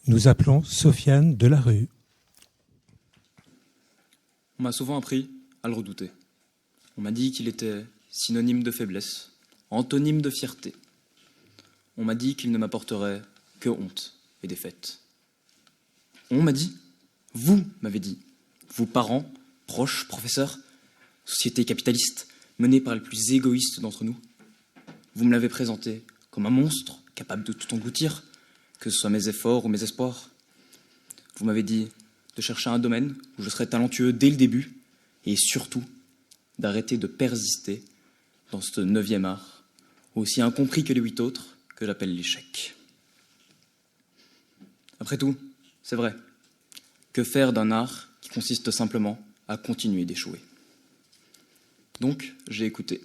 Nous appelons Sofiane Delarue. On m'a souvent appris à le redouter. On m'a dit qu'il était synonyme de faiblesse, antonyme de fierté. On m'a dit qu'il ne m'apporterait que honte et défaite. On m'a dit, vous m'avez dit, vous parents, proches, professeurs, société capitaliste, menée par les plus égoïstes d'entre nous, vous me l'avez présenté comme un monstre capable de tout engloutir, que ce soit mes efforts ou mes espoirs. Vous m'avez dit de chercher un domaine où je serais talentueux dès le début et surtout d'arrêter de persister dans ce 9e art, aussi incompris que les 8 autres, que j'appelle l'échec. Après tout, c'est vrai. Que faire d'un art qui consiste simplement à continuer d'échouer? Donc, j'ai écouté.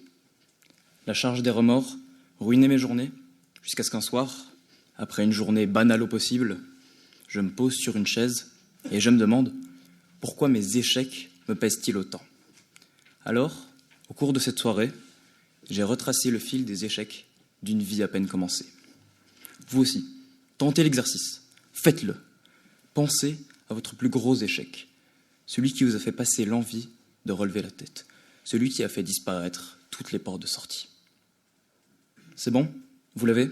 La charge des remords ruinait mes journées, jusqu'à ce qu'un soir, après une journée banale au possible, je me pose sur une chaise et je me demande pourquoi mes échecs me pèsent-ils autant. Alors, au cours de cette soirée, j'ai retracé le fil des échecs d'une vie à peine commencée. Vous aussi, tentez l'exercice, faites-le. Pensez à votre plus gros échec, celui qui vous a fait passer l'envie de relever la tête, celui qui a fait disparaître toutes les portes de sortie. C'est bon? Vous l'avez?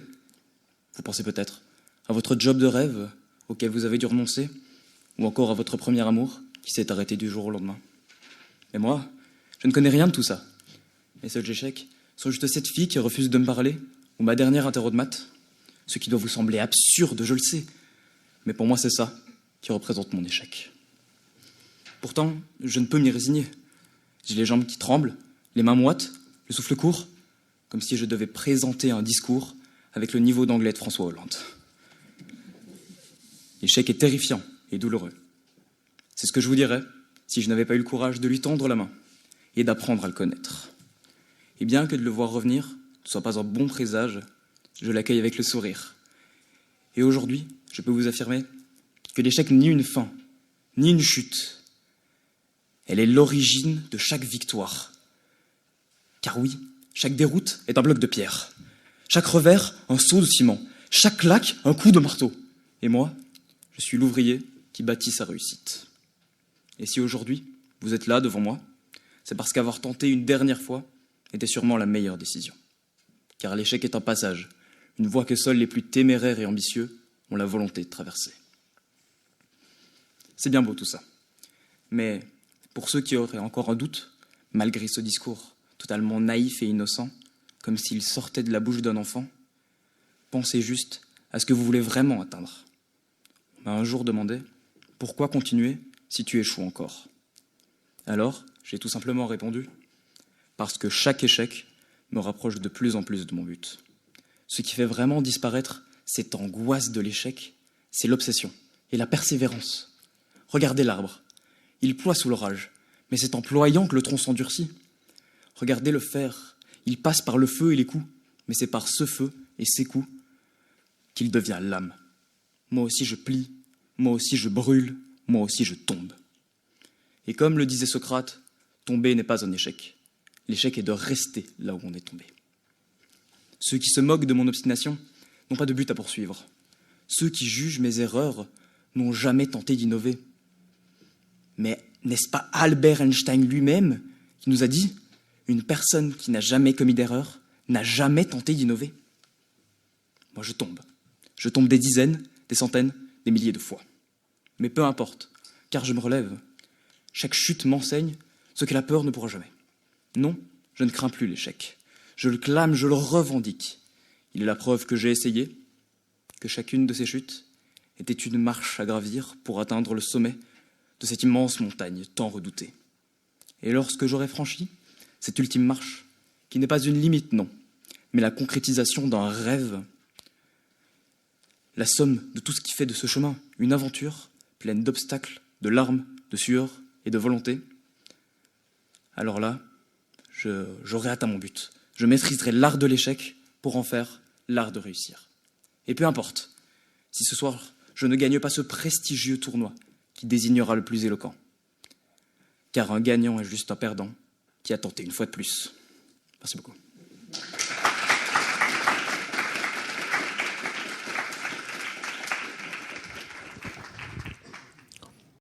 Vous pensez peut-être à votre job de rêve auquel vous avez dû renoncer, ou encore à votre premier amour qui s'est arrêté du jour au lendemain. Mais moi, je ne connais rien de tout ça. Mes seuls échecs sont juste cette fille qui refuse de me parler, ou ma dernière interro de maths, ce qui doit vous sembler absurde, je le sais, mais pour moi c'est ça qui représente mon échec. Pourtant, je ne peux m'y résigner. J'ai les jambes qui tremblent, les mains moites, le souffle court, comme si je devais présenter un discours avec le niveau d'anglais de François Hollande. L'échec est terrifiant et douloureux. C'est ce que je vous dirais si je n'avais pas eu le courage de lui tendre la main et d'apprendre à le connaître. Et bien que de le voir revenir ne soit pas un bon présage, je l'accueille avec le sourire. Et aujourd'hui, je peux vous affirmer que l'échec n'est ni une fin, ni une chute. Elle est l'origine de chaque victoire. Car oui, chaque déroute est un bloc de pierre. Chaque revers, un seau de ciment. Chaque claque, un coup de marteau. Et moi, je suis l'ouvrier qui bâtit sa réussite. Et si aujourd'hui, vous êtes là devant moi, c'est parce qu'avoir tenté une dernière fois était sûrement la meilleure décision. Car l'échec est un passage, une voie que seuls les plus téméraires et ambitieux ont la volonté de traverser. C'est bien beau tout ça. Mais pour ceux qui auraient encore un doute, malgré ce discours totalement naïf et innocent, comme s'il sortait de la bouche d'un enfant, pensez juste à ce que vous voulez vraiment atteindre. On m'a un jour demandé « Pourquoi continuer si tu échoues encore ?» Alors, j'ai tout simplement répondu « Parce que chaque échec me rapproche de plus en plus de mon but. Ce qui fait vraiment disparaître cette angoisse de l'échec, c'est l'obsession et la persévérance. Regardez l'arbre. Il ploie sous l'orage, mais c'est en ployant que le tronc s'endurcit. Regardez le fer. Il passe par le feu et les coups, mais c'est par ce feu et ces coups qu'il devient lame. Moi aussi je plie, moi aussi je brûle, moi aussi je tombe. Et comme le disait Socrate, tomber n'est pas un échec. L'échec est de rester là où on est tombé. Ceux qui se moquent de mon obstination n'ont pas de but à poursuivre. Ceux qui jugent mes erreurs n'ont jamais tenté d'innover. Mais n'est-ce pas Albert Einstein lui-même qui nous a dit « Une personne qui n'a jamais commis d'erreur n'a jamais tenté d'innover ». Moi, je tombe. Je tombe des dizaines, des centaines, des milliers de fois. Mais peu importe, car je me relève. Chaque chute m'enseigne ce que la peur ne pourra jamais. Non, je ne crains plus l'échec. Je le clame, je le revendique. Il est la preuve que j'ai essayé, que chacune de ces chutes était une marche à gravir pour atteindre le sommet de cette immense montagne tant redoutée. Et lorsque j'aurai franchi cette ultime marche, qui n'est pas une limite, non, mais la concrétisation d'un rêve, la somme de tout ce qui fait de ce chemin une aventure pleine d'obstacles, de larmes, de sueur et de volonté, alors là, j'aurai atteint mon but. Je maîtriserai l'art de l'échec pour en faire l'art de réussir. Et peu importe si ce soir, je ne gagne pas ce prestigieux tournoi qui désignera le plus éloquent. Car un gagnant est juste un perdant qui a tenté une fois de plus. Merci beaucoup.